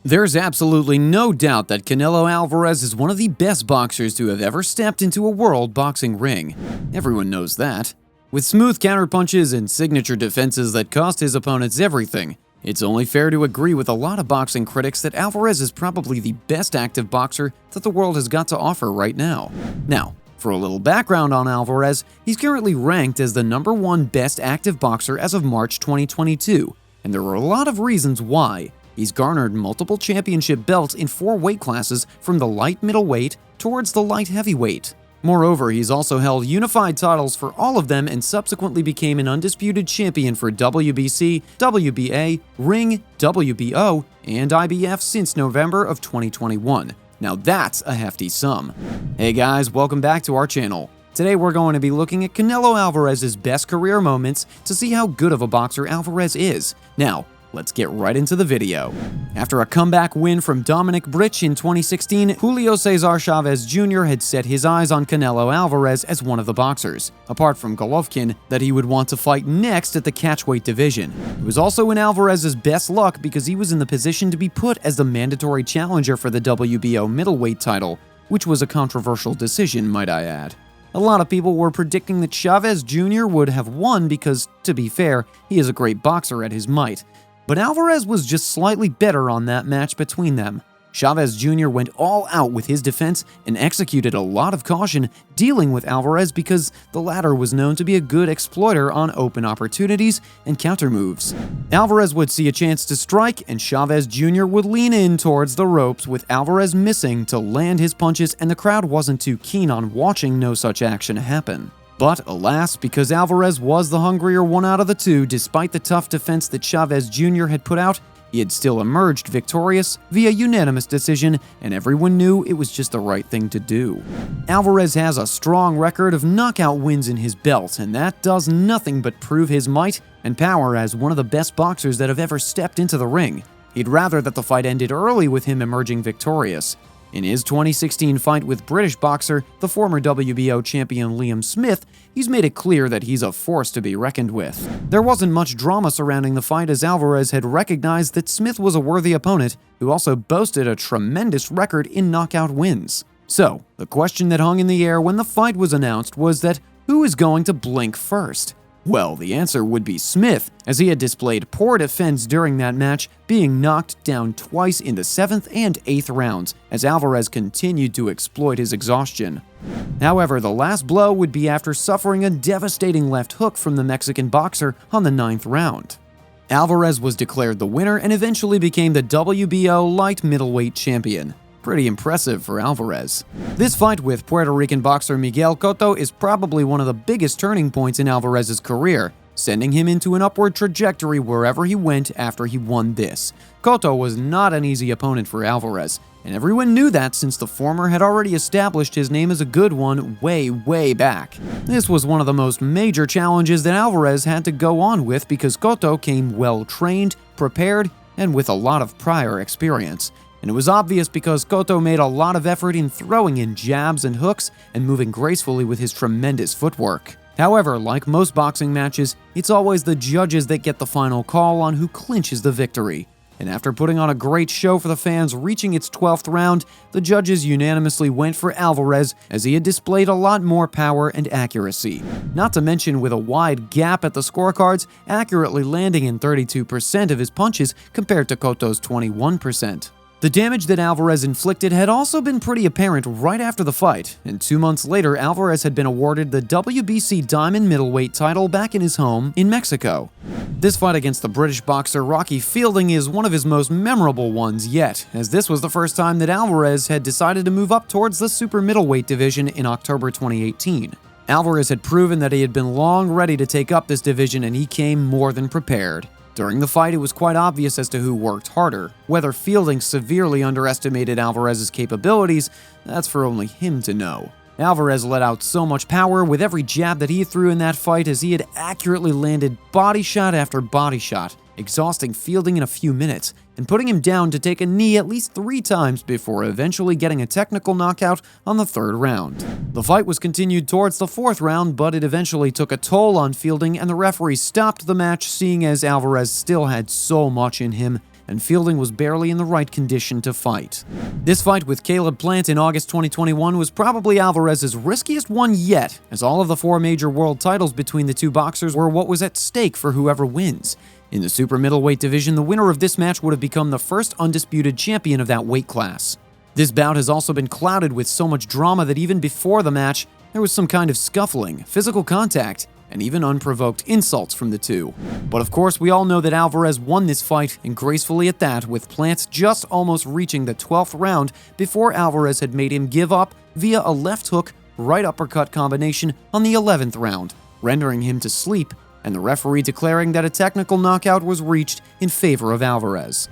There's absolutely no doubt that Canelo Alvarez is one of the best boxers to have ever stepped into a world boxing ring. Everyone knows that. With smooth counterpunches and signature defenses that cost his opponents everything, it's only fair to agree with a lot of boxing critics that Alvarez is probably the best active boxer that the world has got to offer right now. Now, for a little background on Alvarez, he's currently ranked as the #1 best active boxer as of March 2022, and there are a lot of reasons why. He's garnered multiple championship belts in 4 weight classes from the light middleweight towards the light heavyweight. Moreover, he's also held unified titles for all of them and subsequently became an undisputed champion for WBC, WBA, Ring, WBO, and IBF since November of 2021. Now that's a hefty sum. Hey guys, welcome back to our channel. Today we're going to be looking at Canelo Alvarez's best career moments to see how good of a boxer Alvarez is. Now, let's get right into the video. After a comeback win from Dominic Brich in 2016, Julio Cesar Chavez Jr. had set his eyes on Canelo Alvarez as one of the boxers, apart from Golovkin, that he would want to fight next at the catchweight division. It was also in Alvarez's best luck because he was in the position to be put as the mandatory challenger for the WBO middleweight title, which was a controversial decision, might I add. A lot of people were predicting that Chavez Jr. would have won because, to be fair, he is a great boxer at his might. But Alvarez was just slightly better on that match between them. Chavez Jr. went all out with his defense and executed a lot of caution dealing with Alvarez because the latter was known to be a good exploiter on open opportunities and counter moves. Alvarez would see a chance to strike and Chavez Jr. would lean in towards the ropes with Alvarez missing to land his punches, and the crowd wasn't too keen on watching no such action happen. But alas, because Alvarez was the hungrier one out of the two, despite the tough defense that Chavez Jr. had put out, he had still emerged victorious via unanimous decision, and everyone knew it was just the right thing to do. Alvarez has a strong record of knockout wins in his belt, and that does nothing but prove his might and power as one of the best boxers that have ever stepped into the ring. He'd rather that the fight ended early with him emerging victorious. In his 2016 fight with British boxer, the former WBO champion Liam Smith, he's made it clear that he's a force to be reckoned with. There wasn't much drama surrounding the fight as Alvarez had recognized that Smith was a worthy opponent who also boasted a tremendous record in knockout wins. So, the question that hung in the air when the fight was announced was that who is going to blink first? Well, the answer would be Smith, as he had displayed poor defense during that match, being knocked down twice in the 7th and 8th rounds, as Alvarez continued to exploit his exhaustion. However, the last blow would be after suffering a devastating left hook from the Mexican boxer on the 9th round. Alvarez was declared the winner and eventually became the WBO light middleweight champion. Pretty impressive for Alvarez. This fight with Puerto Rican boxer Miguel Cotto is probably one of the biggest turning points in Alvarez's career, sending him into an upward trajectory wherever he went after he won this. Cotto was not an easy opponent for Alvarez, and everyone knew that since the former had already established his name as a good one way back. This was one of the most major challenges that Alvarez had to go on with because Cotto came well trained, prepared, and with a lot of prior experience. And it was obvious because Cotto made a lot of effort in throwing in jabs and hooks and moving gracefully with his tremendous footwork. However, like most boxing matches, it's always the judges that get the final call on who clinches the victory. And after putting on a great show for the fans reaching its 12th round, the judges unanimously went for Alvarez as he had displayed a lot more power and accuracy. Not to mention with a wide gap at the scorecards, accurately landing in 32% of his punches compared to Cotto's 21%. The damage that Alvarez inflicted had also been pretty apparent right after the fight, and 2 months later Alvarez had been awarded the WBC Diamond Middleweight title back in his home in Mexico. This fight against the British boxer Rocky Fielding is one of his most memorable ones yet, as this was the first time that Alvarez had decided to move up towards the super middleweight division in October 2018. Alvarez had proven that he had been long ready to take up this division, and he came more than prepared. During the fight, it was quite obvious as to who worked harder. Whether Fielding severely underestimated Alvarez's capabilities, that's for only him to know. Alvarez let out so much power with every jab that he threw in that fight as he had accurately landed body shot after body shot, exhausting Fielding in a few minutes and putting him down to take a knee at least 3 times before eventually getting a technical knockout on the 3rd round. The fight was continued towards the 4th round, but it eventually took a toll on Fielding and the referee stopped the match, seeing as Alvarez still had so much in him and Fielding was barely in the right condition to fight. This fight with Caleb Plant in August 2021 was probably Alvarez's riskiest one yet, as all of the 4 major world titles between the two boxers were what was at stake for whoever wins. In the super middleweight division, the winner of this match would have become the first undisputed champion of that weight class. This bout has also been clouded with so much drama that even before the match, there was some kind of scuffling, physical contact, and even unprovoked insults from the two. But of course, we all know that Alvarez won this fight, and gracefully at that, with Plant just almost reaching the 12th round before Alvarez had made him give up via a left hook, right uppercut combination on the 11th round, rendering him to sleep, and the referee declaring that a technical knockout was reached in favor of Alvarez.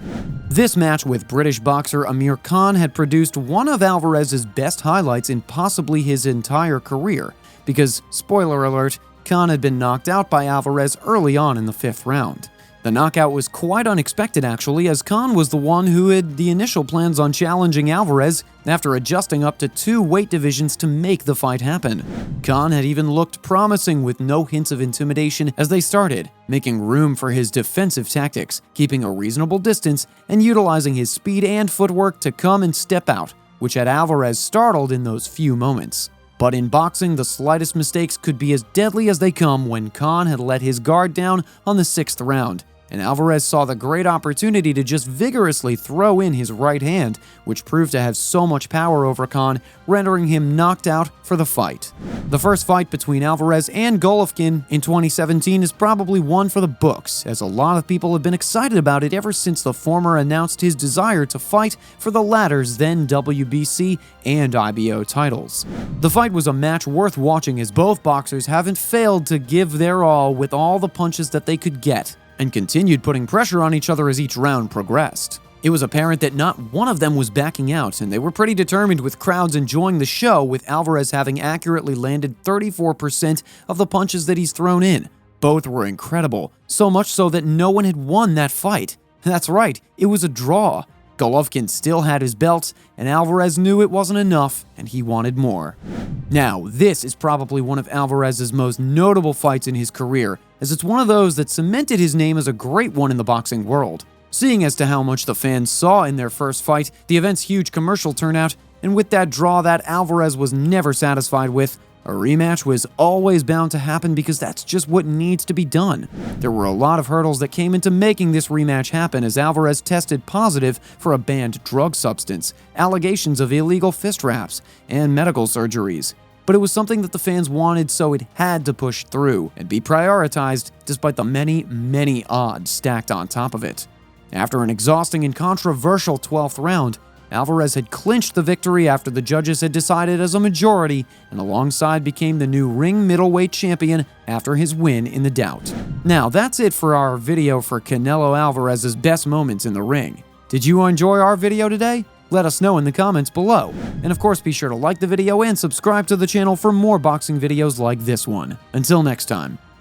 This match with British boxer Amir Khan had produced one of Alvarez's best highlights in possibly his entire career, because, spoiler alert, Khan had been knocked out by Alvarez early on in the 5th round. The knockout was quite unexpected actually, as Khan was the one who had the initial plans on challenging Alvarez after adjusting up to 2 weight divisions to make the fight happen. Khan had even looked promising with no hints of intimidation as they started, making room for his defensive tactics, keeping a reasonable distance, and utilizing his speed and footwork to come and step out, which had Alvarez startled in those few moments. But in boxing, the slightest mistakes could be as deadly as they come when Khan had let his guard down on the 6th round, and Alvarez saw the great opportunity to just vigorously throw in his right hand, which proved to have so much power over Khan, rendering him knocked out for the fight. The first fight between Alvarez and Golovkin in 2017 is probably one for the books, as a lot of people have been excited about it ever since the former announced his desire to fight for the latter's then WBC and IBO titles. The fight was a match worth watching, as both boxers haven't failed to give their all with all the punches that they could get, and continued putting pressure on each other as each round progressed. It was apparent that not one of them was backing out, and they were pretty determined, with crowds enjoying the show, with Alvarez having accurately landed 34% of the punches that he's thrown in. Both were incredible, so much so that no one had won that fight. That's right, it was a draw. Golovkin still had his belt, and Alvarez knew it wasn't enough, and he wanted more. Now, this is probably one of Alvarez's most notable fights in his career, as it's one of those that cemented his name as a great one in the boxing world. Seeing as to how much the fans saw in their first fight, the event's huge commercial turnout, and with that draw that Alvarez was never satisfied with, a rematch was always bound to happen, because that's just what needs to be done. There were a lot of hurdles that came into making this rematch happen, as Alvarez tested positive for a banned drug substance, allegations of illegal fist wraps, and medical surgeries. But it was something that the fans wanted, so it had to push through and be prioritized despite the many, many odds stacked on top of it. After an exhausting and controversial 12th round, Alvarez had clinched the victory after the judges had decided as a majority, and alongside became the new ring middleweight champion after his win in the bout. Now, that's it for our video for Canelo Alvarez's best moments in the ring. Did you enjoy our video today? Let us know in the comments below. And of course, be sure to like the video and subscribe to the channel for more boxing videos like this one. Until next time.